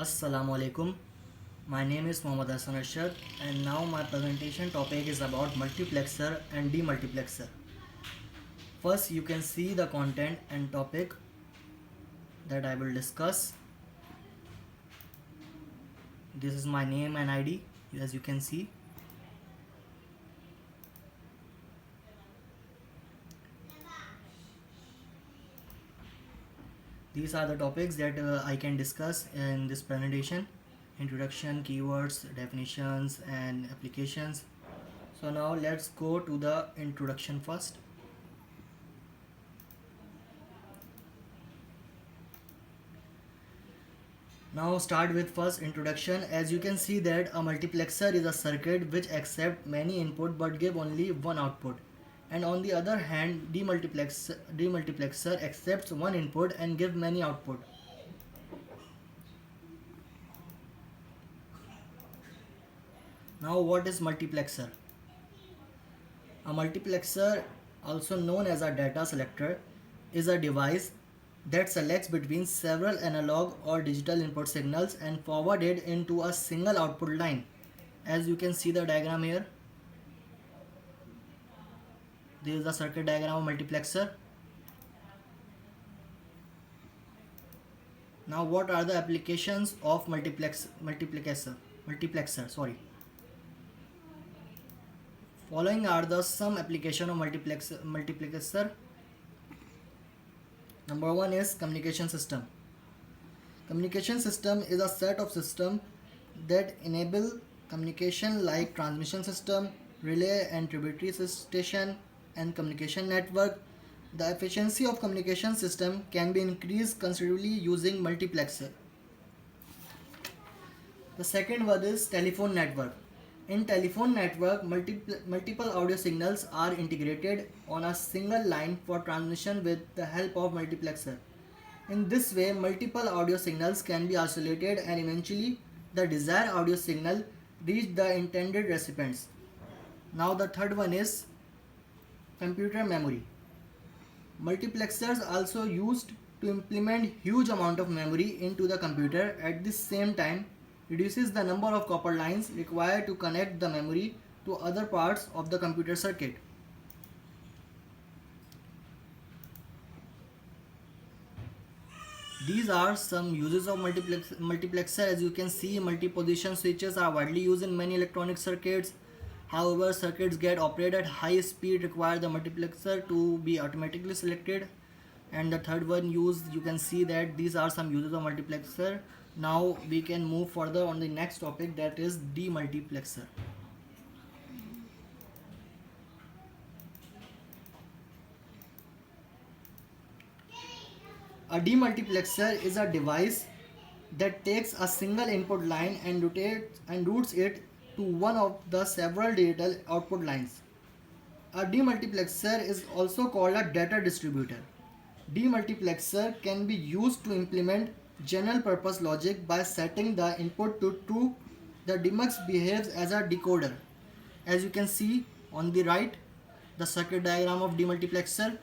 Assalamu alaikum. My name is Mohammad Hassan Arshad, and now my presentation topic is about multiplexer and demultiplexer. First, you can see the content and topic that I will discuss. This is my name and ID, as you can see. These are the topics that I can discuss in this presentation: introduction, keywords, definitions, and applications. So now let's go to the introduction first. Now start with first introduction. As you can see that a multiplexer is a circuit which accepts many input but give only one output. And on the other hand, demultiplexer accepts one input and give many output. Now what is multiplexer? A multiplexer, also known as a data selector, is a device that selects between several analog or digital input signals and forward it into a single output line. As you can see the diagram here, this is the circuit diagram of multiplexer. Now what are the applications of multiplexer? Following are the some application of multiplexer. Number one is communication system. Communication system is a set of systems that enable communication like transmission system, relay and tributary station, and communication network. The efficiency of communication system can be increased considerably using multiplexer. The second one is telephone network. In telephone network, multiple audio signals are integrated on a single line for transmission with the help of multiplexer. In this way, multiple audio signals can be isolated and eventually the desired audio signal reach the intended recipients. Now the third one is computer memory. Multiplexers also used to implement huge amount of memory into the computer at the same time reduces the number of copper lines required to connect the memory to other parts of the computer circuit. These are some uses of multiplexer. As you can see, multi-position switches are widely used in many electronic circuits. However, circuits get operated at high speed require the multiplexer to be automatically selected. And the third one use, you can see that these are some uses of multiplexer. Now we can move further on the next topic, that is demultiplexer. A demultiplexer is a device that takes a single input line and routes it to one of the several digital output lines. A demultiplexer is also called a data distributor. Demultiplexer can be used to implement general purpose logic by setting the input to true. The demux behaves as a decoder. As you can see on the right, the circuit diagram of demultiplexer.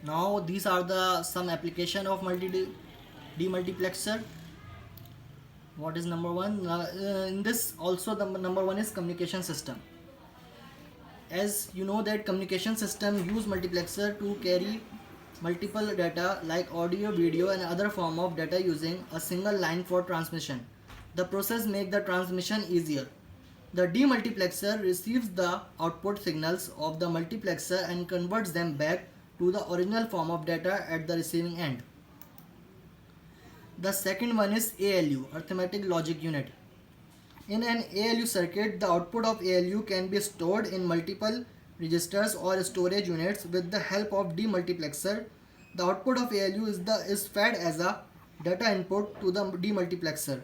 Now these are the some application of demultiplexer. What is number one? In this also the number one is communication system. As you know that communication system use multiplexer to carry multiple data like audio, video and other form of data using a single line for transmission. The process make the transmission easier. The demultiplexer receives the output signals of the multiplexer and converts them back to the original form of data at the receiving end. The second one is ALU, arithmetic logic unit. In an ALU circuit, the output of ALU can be stored in multiple registers or storage units with the help of demultiplexer. The output of ALU is fed as a data input to the demultiplexer.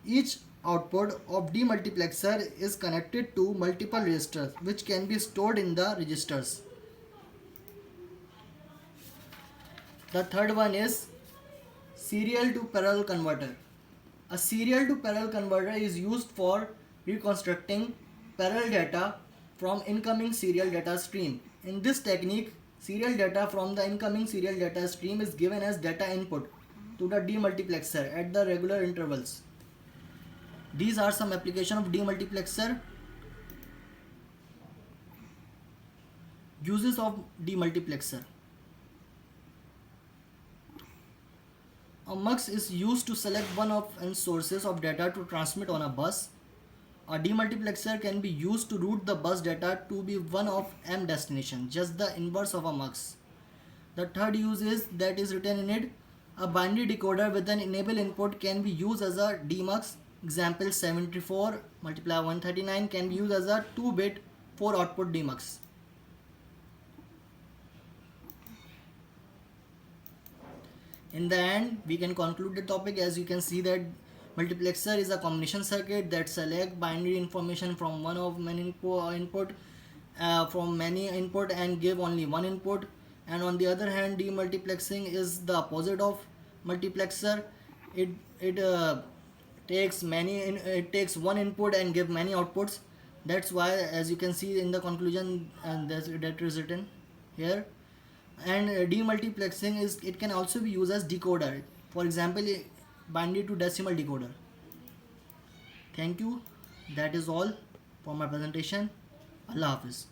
Each output of demultiplexer is connected to multiple registers which can be stored in the registers. The third one is serial to parallel converter. A serial to parallel converter is used for reconstructing parallel data from incoming serial data stream. In this technique, Serial data from the incoming serial data stream is given as data input to the demultiplexer at the regular intervals. These are some application of demultiplexer. Uses of demultiplexer. A mux is used to select one of n sources of data to transmit on a bus. A demultiplexer can be used to route the bus data to be one of m destinations, just the inverse of a mux. The third use is that is written in it. A binary decoder with an enable input can be used as a demux. Example 74 multiply 139 can be used as a 2-bit 4 output demux. In the end, we can conclude the topic. As you can see that multiplexer is a combination circuit that select binary information from one of many input from many input and give only one input. And on the other hand, demultiplexing is the opposite of multiplexer. It takes one input and give many outputs. That's why, as you can see in the conclusion, that is written here. And demultiplexing is, it can also be used as decoder, for example binary to decimal decoder. Thank you. That is all for my presentation. Allah Hafiz.